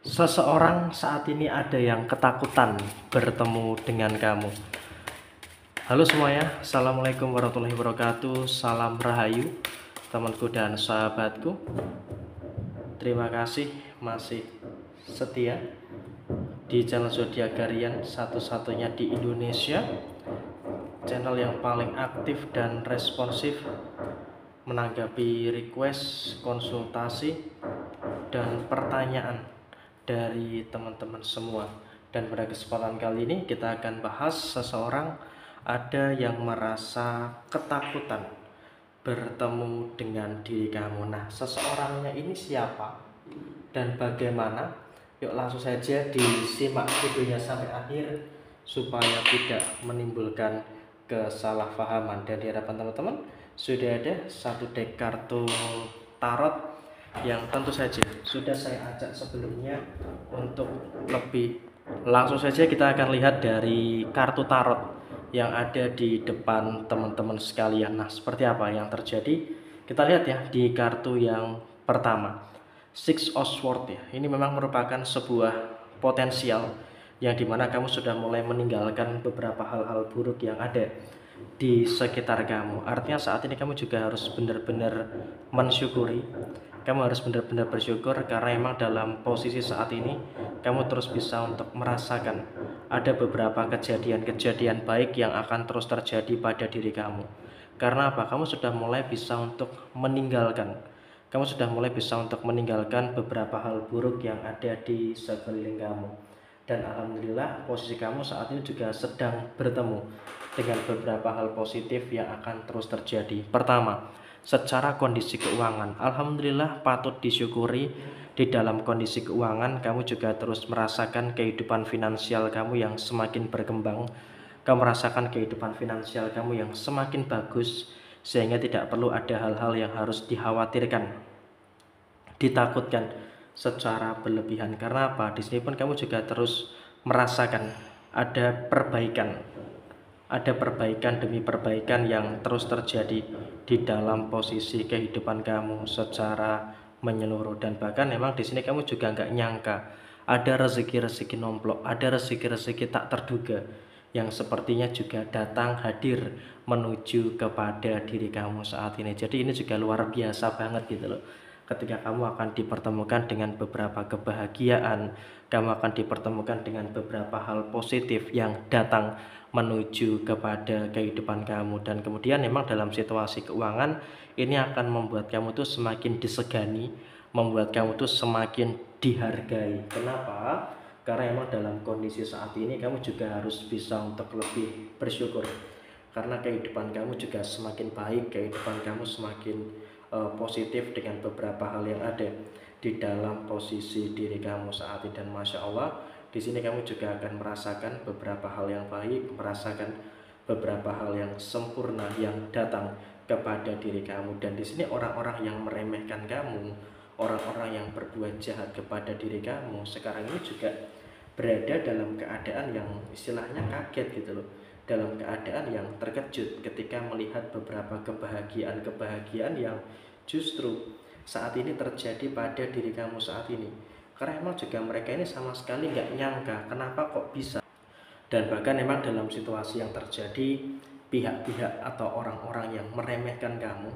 Seseorang saat ini ada yang ketakutan bertemu dengan kamu. Halo semuanya, Assalamualaikum warahmatullahi wabarakatuh. Salam rahayu, temanku dan sahabatku. Terima kasih masih setia di channel Zodiak Harian, satu-satunya di Indonesia, channel yang paling aktif dan responsif menanggapi request, konsultasi, dan pertanyaan dari teman-teman semua. Dan pada kesempatan kali ini kita akan bahas seseorang ada yang merasa ketakutan bertemu dengan diri kamu. Nah, seseorangnya ini siapa dan bagaimana? Yuk langsung saja disimak videonya sampai akhir supaya tidak menimbulkan kesalahpahaman. Dan di hadapan teman-teman sudah ada satu deck kartu tarot yang tentu saja sudah saya ajak sebelumnya untuk lebih langsung saja kita akan lihat dari kartu tarot yang ada di depan teman-teman sekalian. Nah, seperti apa yang terjadi? Kita lihat ya di kartu yang pertama, Six of Swords ya. Ini memang merupakan sebuah potensial yang dimana kamu sudah mulai meninggalkan beberapa hal-hal buruk yang ada di sekitar kamu. Artinya saat ini kamu juga harus benar-benar mensyukuri. Kamu harus benar-benar bersyukur karena memang dalam posisi saat ini kamu terus bisa untuk merasakan ada beberapa kejadian-kejadian baik yang akan terus terjadi pada diri kamu. Karena apa? Kamu sudah mulai bisa untuk meninggalkan. Kamu sudah mulai bisa untuk meninggalkan beberapa hal buruk yang ada di sekeliling kamu. Dan alhamdulillah posisi kamu saat ini juga sedang bertemu dengan beberapa hal positif yang akan terus terjadi. Pertama, secara kondisi keuangan, alhamdulillah patut disyukuri. Di dalam kondisi keuangan kamu juga terus merasakan kehidupan finansial kamu yang semakin berkembang. Kamu merasakan kehidupan finansial kamu yang semakin bagus, sehingga tidak perlu ada hal-hal yang harus dikhawatirkan, ditakutkan secara berlebihan. Karena apa? Di sini pun kamu juga terus merasakan ada perbaikan demi perbaikan yang terus terjadi di dalam posisi kehidupan kamu secara menyeluruh. Dan bahkan memang di sini kamu juga nggak nyangka ada rezeki-rezeki nomplok, ada rezeki-rezeki tak terduga yang sepertinya juga datang hadir menuju kepada diri kamu saat ini. Jadi ini juga luar biasa banget gitu loh. Ketika kamu akan dipertemukan dengan beberapa kebahagiaan, kamu akan dipertemukan dengan beberapa hal positif yang datang menuju kepada kehidupan kamu. Dan kemudian memang dalam situasi keuangan ini akan membuat kamu tuh semakin disegani, membuat kamu tuh semakin dihargai. Kenapa? Karena memang dalam kondisi saat ini kamu juga harus bisa untuk lebih bersyukur, karena kehidupan kamu juga semakin baik, kehidupan kamu semakin positif dengan beberapa hal yang ada di dalam posisi diri kamu saat ini. Dan masya Allah, di sini kamu juga akan merasakan beberapa hal yang baik, merasakan beberapa hal yang sempurna yang datang kepada diri kamu. Dan di sini orang-orang yang meremehkan kamu, orang-orang yang berbuat jahat kepada diri kamu sekarang ini juga berada dalam keadaan yang istilahnya kaget gitu loh, dalam keadaan yang terkejut ketika melihat beberapa kebahagiaan-kebahagiaan yang justru saat ini terjadi pada diri kamu saat ini. Karena emang juga mereka ini sama sekali nggak nyangka kenapa kok bisa. Dan bahkan memang dalam situasi yang terjadi, pihak-pihak atau orang-orang yang meremehkan kamu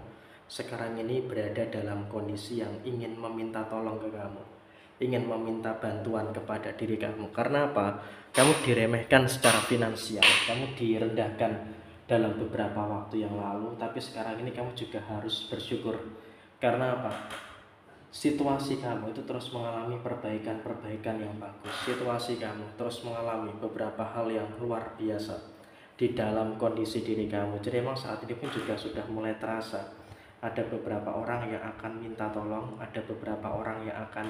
sekarang ini berada dalam kondisi yang ingin meminta tolong ke kamu, ingin meminta bantuan kepada diri kamu. Karena apa? Kamu diremehkan secara finansial, kamu direndahkan dalam beberapa waktu yang lalu, tapi sekarang ini kamu juga harus bersyukur. Karena apa? Situasi kamu itu terus mengalami perbaikan-perbaikan yang bagus. Situasi kamu terus mengalami beberapa hal yang luar biasa di dalam kondisi diri kamu. Jadi memang saat ini pun juga sudah mulai terasa ada beberapa orang yang akan minta tolong, ada beberapa orang yang akan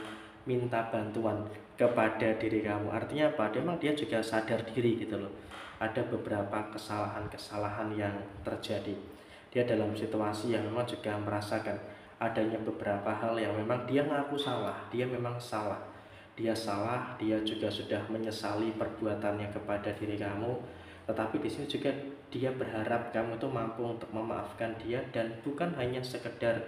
minta bantuan kepada diri kamu. Artinya apa? Memang dia juga sadar diri gitu loh. Ada beberapa kesalahan-kesalahan yang terjadi. Dia dalam situasi yang memang juga merasakan adanya beberapa hal yang memang dia ngaku salah, dia memang salah, dia salah, dia juga sudah menyesali perbuatannya kepada diri kamu. Tetapi di sini juga dia berharap kamu tuh mampu untuk memaafkan dia, dan bukan hanya sekedar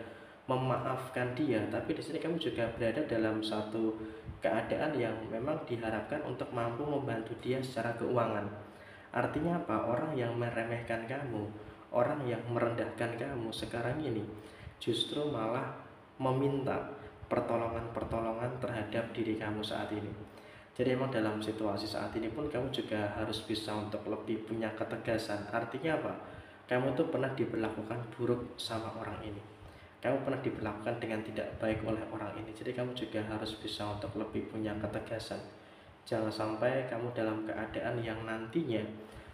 memaafkan dia, tapi di sini kamu juga berada dalam satu keadaan yang memang diharapkan untuk mampu membantu dia secara keuangan. Artinya apa? Orang yang meremehkan kamu, orang yang merendahkan kamu sekarang ini justru malah meminta pertolongan-pertolongan terhadap diri kamu saat ini. Jadi emang dalam situasi saat ini pun kamu juga harus bisa untuk lebih punya ketegasan. Artinya apa? Kamu tuh pernah diperlakukan buruk sama orang ini. Kamu pernah diperlakukan dengan tidak baik oleh orang ini. Jadi kamu juga harus bisa untuk lebih punya ketegasan. Jangan sampai kamu dalam keadaan yang nantinya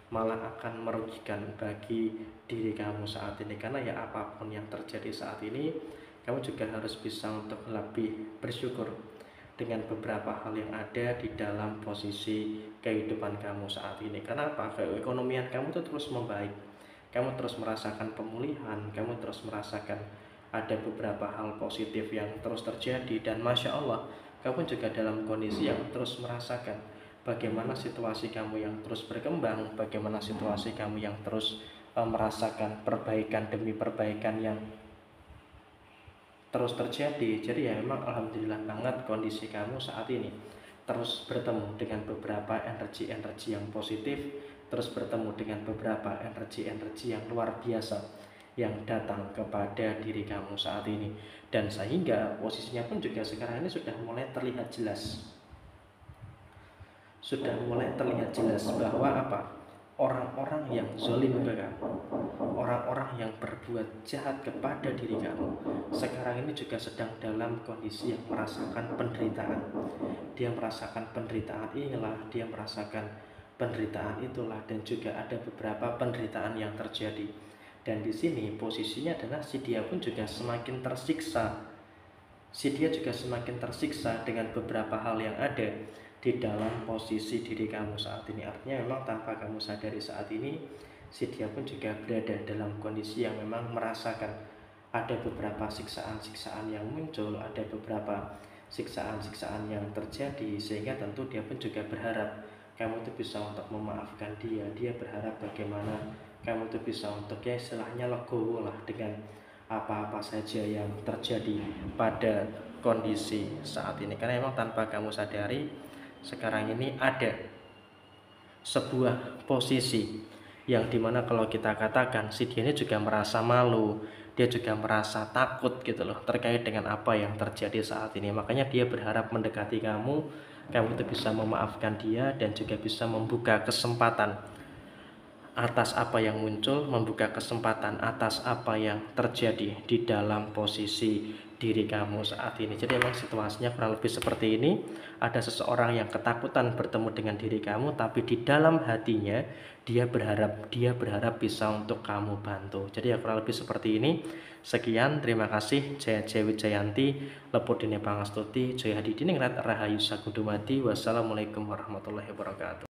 malah akan merugikan bagi diri kamu saat ini. Karena ya apapun yang terjadi saat ini, kamu juga harus bisa untuk lebih bersyukur dengan beberapa hal yang ada di dalam posisi kehidupan kamu saat ini. Kenapa? Keekonomian kamu tuh terus membaik, kamu terus merasakan pemulihan, kamu terus merasakan ada beberapa hal positif yang terus terjadi, dan Masya Allah kamu juga dalam kondisi yang terus merasakan bagaimana situasi kamu yang terus berkembang, bagaimana situasi kamu yang terus merasakan perbaikan demi perbaikan yang terus terjadi. Jadi ya memang alhamdulillah banget kondisi kamu saat ini terus bertemu dengan beberapa energi-energi yang positif, terus bertemu dengan beberapa energi-energi yang luar biasa yang datang kepada diri kamu saat ini. Dan sehingga posisinya pun juga sekarang ini sudah mulai terlihat jelas, bahwa apa? Orang-orang yang zalim ke kamu, orang-orang yang berbuat jahat kepada diri kamu, sekarang ini juga sedang dalam kondisi yang merasakan penderitaan. Dia merasakan penderitaan inilah, dia merasakan penderitaan itulah, dan juga ada beberapa penderitaan yang terjadi. Dan di sini posisinya adalah si dia pun juga semakin tersiksa. Si dia juga semakin tersiksa dengan beberapa hal yang ada di dalam posisi diri kamu saat ini. Artinya memang tanpa kamu sadari saat ini, si dia pun juga berada dalam kondisi yang memang merasakan ada beberapa siksaan-siksaan yang muncul, ada beberapa siksaan-siksaan yang terjadi, sehingga tentu dia pun juga berharap kamu itu bisa untuk memaafkan dia. Dia berharap bagaimana kamu itu bisa untuk ya istilahnya legowo lah dengan apa-apa saja yang terjadi pada kondisi saat ini. Karena memang tanpa kamu sadari, sekarang ini ada sebuah posisi yang dimana kalau kita katakan si dia ini juga merasa malu, dia juga merasa takut gitu loh terkait dengan apa yang terjadi saat ini. Makanya dia berharap mendekati kamu, kamu itu bisa memaafkan dia dan juga bisa membuka kesempatan atas apa yang muncul, membuka kesempatan atas apa yang terjadi di dalam posisi diri kamu saat ini. Jadi memang situasinya kurang lebih seperti ini. Ada seseorang yang ketakutan bertemu dengan diri kamu, tapi di dalam hatinya dia berharap bisa untuk kamu bantu. Jadi ya kurang lebih seperti ini. Sekian, terima kasih. Jaya Jaya Wijayanti, Lepudine Pangastuti, Jaya Hadidiningrat Rahayu Sagundumati. Wassalamualaikum warahmatullahi wabarakatuh.